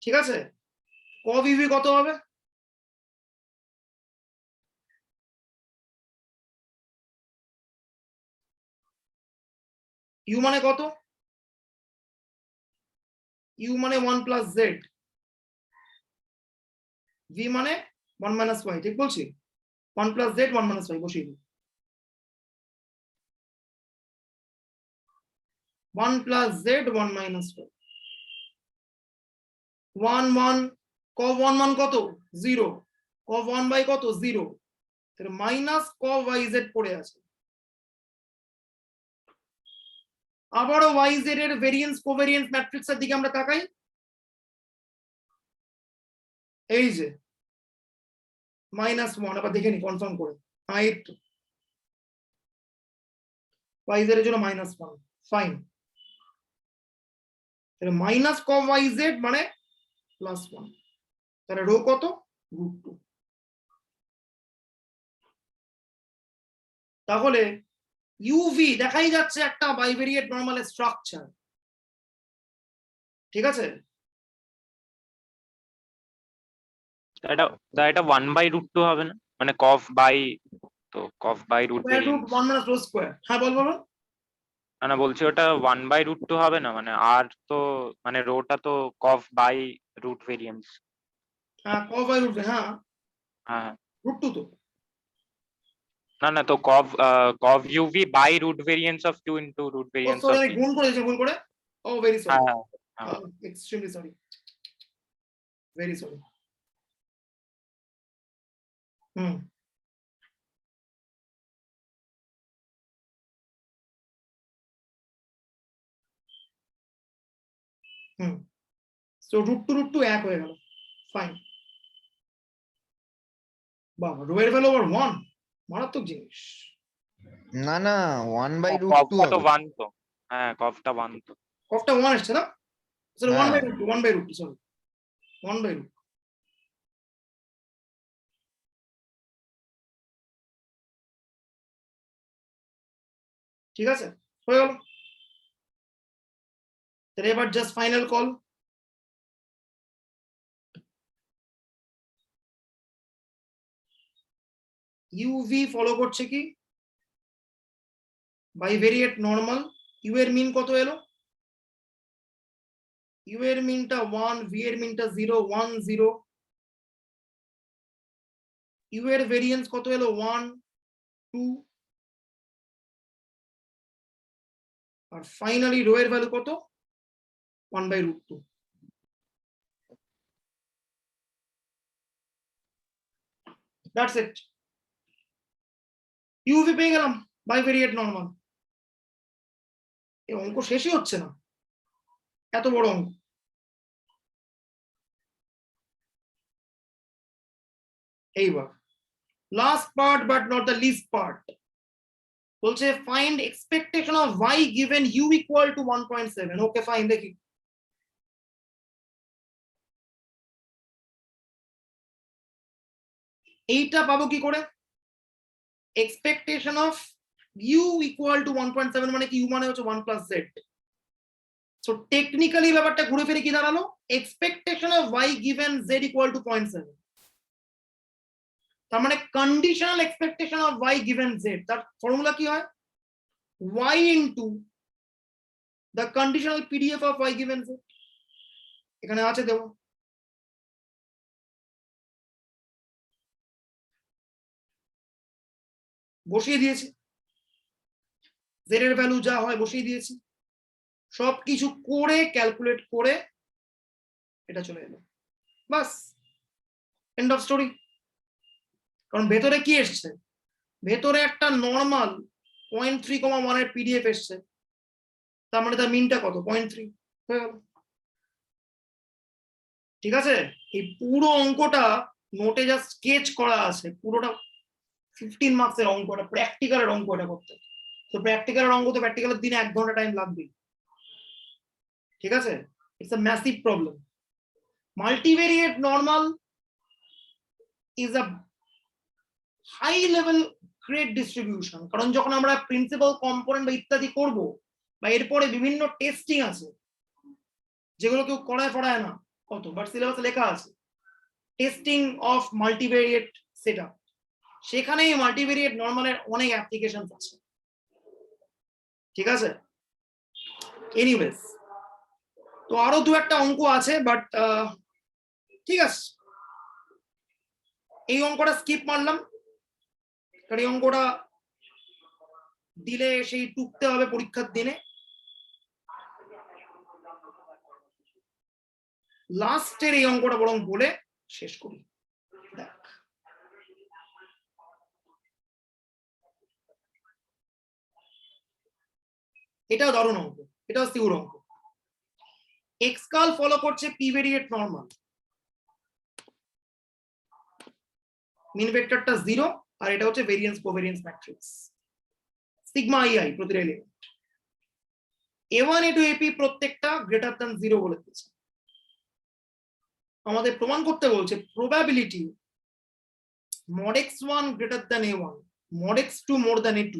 ঠিক আছে, cov uv কত হবে? u মানে কত? u মানে 1 প্লাস z, v মানে 1 মাইনাস y, ঠিক বলছি? 1 প্লাস z 1 মাইনাস y বসিয়ে দিই। 1 plus z 1 minus y, 1 1 cov 1 মান কত? 0, cov 1 বাই কত? 0, তাহলে মাইনাস cov yz পড়ে আছে। আবারও yz এর ভেরিয়েন্স কোভেরিয়েন্স ম্যাট্রিক্সের দিকে আমরা তাকাই। এই যে -1, আবার দেখে নি কনফার্ম করে। এই তো yz এর জন্য -1, ফাইন। তাহলে মাইনাস cov yz মানে +1, তাহলে রো কত? √2। তাহলে uv দেখাই যাচ্ছে একটা বাইভেরিয়েট নরমাল স্ট্রাকচার, ঠিক আছে? এটা 1/√2 হবে না, মানে cov বাই, তো cov by root square root 1 minus rho square. হ্যাঁ বল বল। না বলছি ওটা 1/√2 হবে না, মানে আর তো মানে রোটা তো cov বাই রুট ভেরিয়েন্স। হ্যাঁ cov বাই রুট, হ্যাঁ হ্যাঁ √2 তো। না তো cov uv by root variance of q into root ও ভেরিয়েন্স সরি, অফ আমি গুণ করেছি ভুল করে। ও ভেরি সরি, হ্যাঁ extremely sorry, very sorry. Hmm hmm, so √2 এক হয়ে গেল, ফাইন। বাবা, রো এর ভ্যালু আবার 1, মারাত্মক জিনিস। না না 1/√2 covটা তো হবে। 1 তো, হ্যাঁ covটা 1 তো। কফটা 1 আসছে না? সরি, হ্যাঁ। 1/√2 সরি, 1/√2। ঠিক আছে, হয়ে গেল। তাহলে এবার just final call. uv follow করছে কি? Bivariate normal. u এর মিন কত এলো? u এর মিনটা 1, v এর মিনটা 0, 1 0। u এর ভেরিয়েন্স কত এলো? 1 2। আর ফাইনালি রো এর ভ্যালু কত? 1/√2। That's it. uv পেয়ে গেলাম, বাইভেরিয়েট নরমাল। এই অঙ্ক শেষই হচ্ছে না, এত বড় অঙ্ক। এইবার last part but not the least part, বলছে find expectation of y given u equal to 1.7। Okay fine, দেখি। এইটা পাবো কি করে? Expectation of u equal to 1.7 মানে কি? u মানে হচ্ছে 1 প্লাস z। সো টেকনিক্যালি ব্যাপারটা ঘুরে ফিরে কি দাঁড়ালো? Expectation of y given z equal to 0.7। তার মানে conditional expectation of y given z, তার ফর্মুলা কি হয়? y into the conditional pdf of y given z। এখানে আছে দেবো। বসিয়ে দিয়েছি, z এর ভ্যালু যা হয় বসিয়ে দিয়েছি, সবকিছু করে ক্যালকুলেট করে এটা চলে এলো, বাস এন্ড অফ স্টোরি। কারণ ভেতরে কি এসছে? ভেতরে একটা নর্মাল 0.3,1 এর পিডিএফ এসছে, তার মানে তার মিনটা কত? 0.3 হয়ে গেল। ঠিক আছে, এই পুরো অঙ্কটা নোটে যা স্কেচ করা আছে, পুরোটা 15 মার্কসের অঙ্ক, এটা প্র্যাকটিক্যালের অঙ্ক এটা করতে। তো প্র্যাকটিক্যালের অঙ্ক তো প্র্যাকটিক্যালের দিনে 1 ঘন্টা টাইম লাগবে, ঠিক আছে? It's a massive problem. Multivariate normal is a high level grade distribution, কারণ যখন আমরা প্রিন্সিপাল কম্পোনেন্ট বা ইত্যাদি করব, বা এরপরে বিভিন্ন টেস্টিং আছে যেগুলো কেউ করায় পড়ায় না কত, বাট সিলেবাসে লেখা আছে টেস্টিং অফ মাল্টিভেরিয়েট সেটআপ, সেখানে এই মাল্টিভেরিয়েট নরমালের অনেক অ্যাপ্লিকেশন আছে, ঠিক আছে? এনিওয়েজ, তো আরো দু একটা অঙ্ক আছে, বাট ঠিক আছে, এই অঙ্কটা স্কিপ মারলাম, কারণ এই অঙ্কটা দিলে সেই টুকতে হবে পরীক্ষার দিনে। লাস্টের এই অঙ্কটা বরং বলে শেষ করি। দেখ, এটাও দারুণ অঙ্ক, এটাও সিউর অঙ্ক। এক্সকাল ফলো করছে পি ভেরিয়েট নরমাল, মিন ভেক্টরটা 0, আর এটা হচ্ছে variance covariance matrix, sigma I প্রতিটা এলিমেন্ট, a1 a2 ap প্রত্যেকটা গ্রেটার দ্যান 0 বলে দিয়েছে। আমাদের প্রমাণ করতে বলছে probability mod x1 greater than a1, mod x2 more than a2,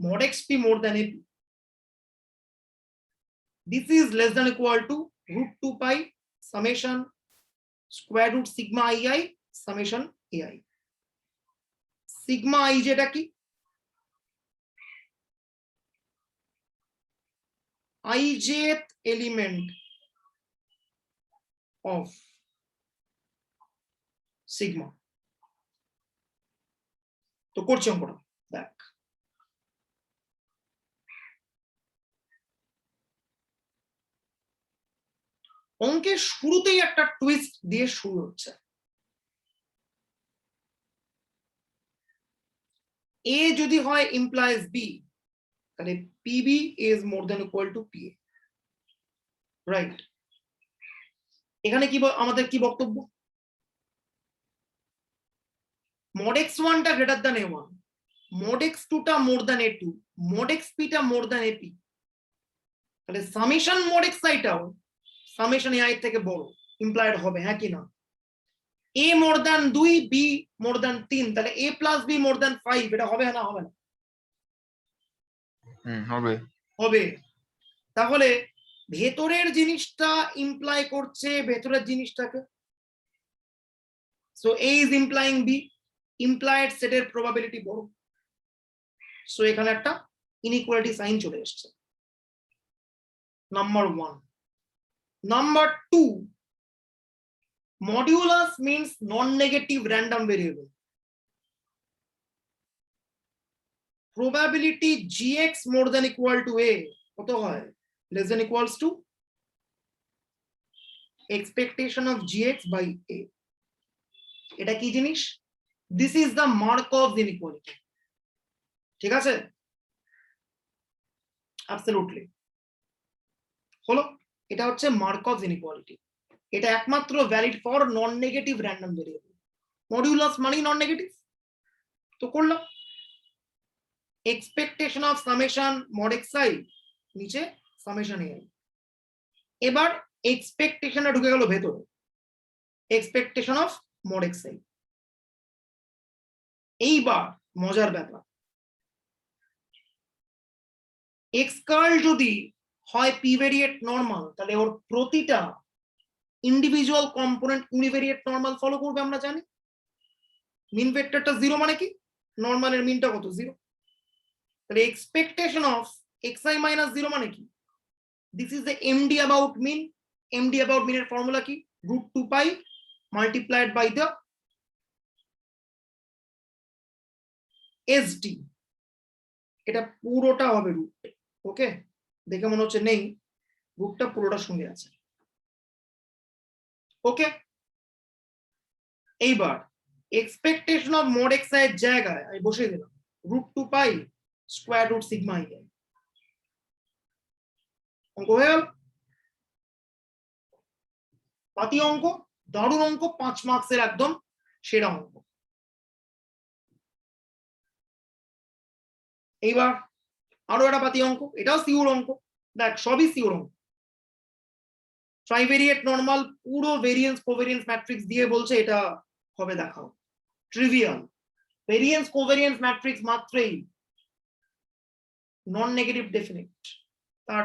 mod xp more than ap, this is less than equal to root 2 pi summation square root sigma ii summation ai। Sigma i যেটা কি, ijth element of sigma। তো করছি অঙ্কটা, দেখ অঙ্কের শুরুতেই একটা twist দিয়ে শুরু হচ্ছে। এ যদি হয় ইমপ্লাইজ বি, তাহলে PB is more than equal to PA, right? এখানে কি আমাদের কি বক্তব্য? mod x1 টা greater than a1, mod x2 টা more than a2, mod xp টা মোর দ্যান ap, তাহলে সামেশন mod xi টাও সামেশন ai থেকে বড় ইমপ্লাইড হবে, হ্যাঁ কি না? a more than 2, b more than 3, তাহলে a plus b more than 5, এটা হবে না হবে না? হবে হবে। তাহলে ভেতরের জিনিসটা ইমপ্লাই করছে ভেতরের জিনিসটাকে, so a is implying b, implied সেটের প্রবাবিলিটি বড়, সো এখানে একটা ইনইকুয়ালিটি সাইন চলে এসেছে, number 1। Number 2, modulus means non negative random variable, probability gx more than equal to a কত হয়? less than equals to expectation of gx by a। এটা কি জিনিস? this is the Markov inequality, ঠিক আছে? absolutely হলো, এটা হচ্ছে Markov inequality, এটা একমাত্র valid for non negative random variable, modulus মানে নন নেগেটিভ, তো করলাম। Expectation of summation mod xi নিচে সামেশন ai, এবার এক্সপেকটেশনটা ঢুকে গেল ভেতরে, এক্সপেকটেশন অফ mod xi। এইবার মজার ব্যাপার, এক্স কার্ল যদি হয় পি ভেরিয়েট নরমাল, তাহলে ওর প্রতিটা ইন্ডিভিজুয়াল কম্পোনেন্ট ইউনিভেরিয়েট নরমাল ফলো করবে, আমরা জানি। মিন ভেক্টরটা 0 মানে কি? নরমালের মিনটা কত? 0। তাহলে এক্সপেকটেশন অফ xi মাইনাস 0 মানে কি? This is the MD about mean. MD about মিনের ফর্মুলা কি? Root 2 pi multiplied by the SD, এটা পুরোটা হবে রুট। ওকে, দেখে মনে হচ্ছে নেই, রুটটা পুরোটার সঙ্গে আছে। ওকে, এইবার এক্সপেকটেশন অফ mod xi এর জায়গায় আমি বসিয়ে দিলাম root 2 pi square root sigma i। অঙ্ক হয়ে গেল, পাতি অঙ্ক, দারুণ অঙ্ক, 5 মার্কসের একদম সেরা অঙ্ক। এইবার আরো একটা পাতি অঙ্ক, এটাও সিওর অঙ্ক, দেখ সবই সিওর অঙ্ক। ট্রাইভেরিয়েট নরমাল পুরো ভেরিয়েন্স কোভেরিয়েন্স ম্যাট্রিক্স দিয়ে বলছে এটা হবে, দেখাও। ট্রিভিয়াল ভেরিয়েন্স কোভেরিয়েন্স ম্যাট্রিক্স মাত্রই নন নেগেটিভ ডেফিনিট, তার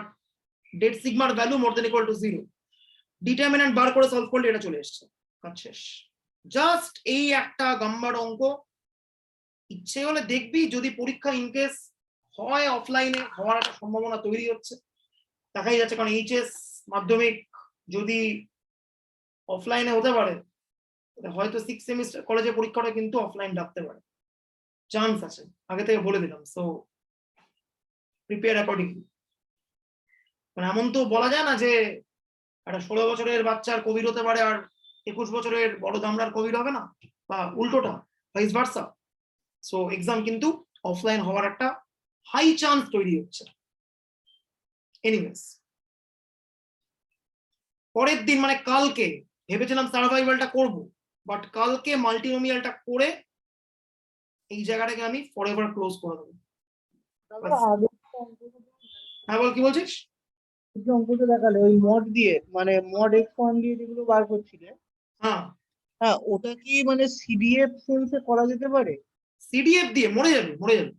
ডেড সিগমার value more than equal to 0, determinant বার করে সলভ করলে এটা চলে এসছে, কাজ শেষ। জাস্ট এই একটা গাম্বার অঙ্ক, ইচ্ছে হলে দেখবি যদি পরীক্ষা ইনকেস হয় অফলাইনে হওয়ার একটা সম্ভাবনা তৈরি হচ্ছে, দেখাই যাচ্ছে, কারণ এইচএস মাধ্যমিক যদি অফলাইনে হতে পারে হয়তো 6 সেমিস্টার কলেজে পরীক্ষাটা কিন্তু অফলাইন ডাকতে পারে, চান্স আছে, আগে থেকে বলে দিলাম। So prepare accordingly. মানে এমন তো বলা যায় না যে একটা 16 বছরের বাচ্চার কোভিড হতে পারে আর 21 বছরের বড় দামড়ার কোভিড হবে না, বা উল্টোটা, ভাইস ভার্সা। সো এক্সাম কিন্তু অফলাইন হওয়ার একটা হাই চান্স তৈরি হচ্ছে। এনিওয়েজ, পরের দিন মানে কালকে ভেবেছিলাম সার্ভাইভালটা করব, বাট কালকে মাল্টিনোমিয়ালটা করে এই জায়গাটাকে আমি ফরএভার ক্লোজ করে দেবো। হ্যাঁ বল, কি বলছিস? অঙ্কটা দেখালে ওই মড দিয়ে, মানে মড x1 দিয়ে যেগুলো বার করছিলে, হ্যাঁ, হ্যাঁ ওটা কি মানে সিডিএফ সেন্সে করা যেতে পারে? সিডিএফ দিয়ে মরে যাবে, মরে যাবে।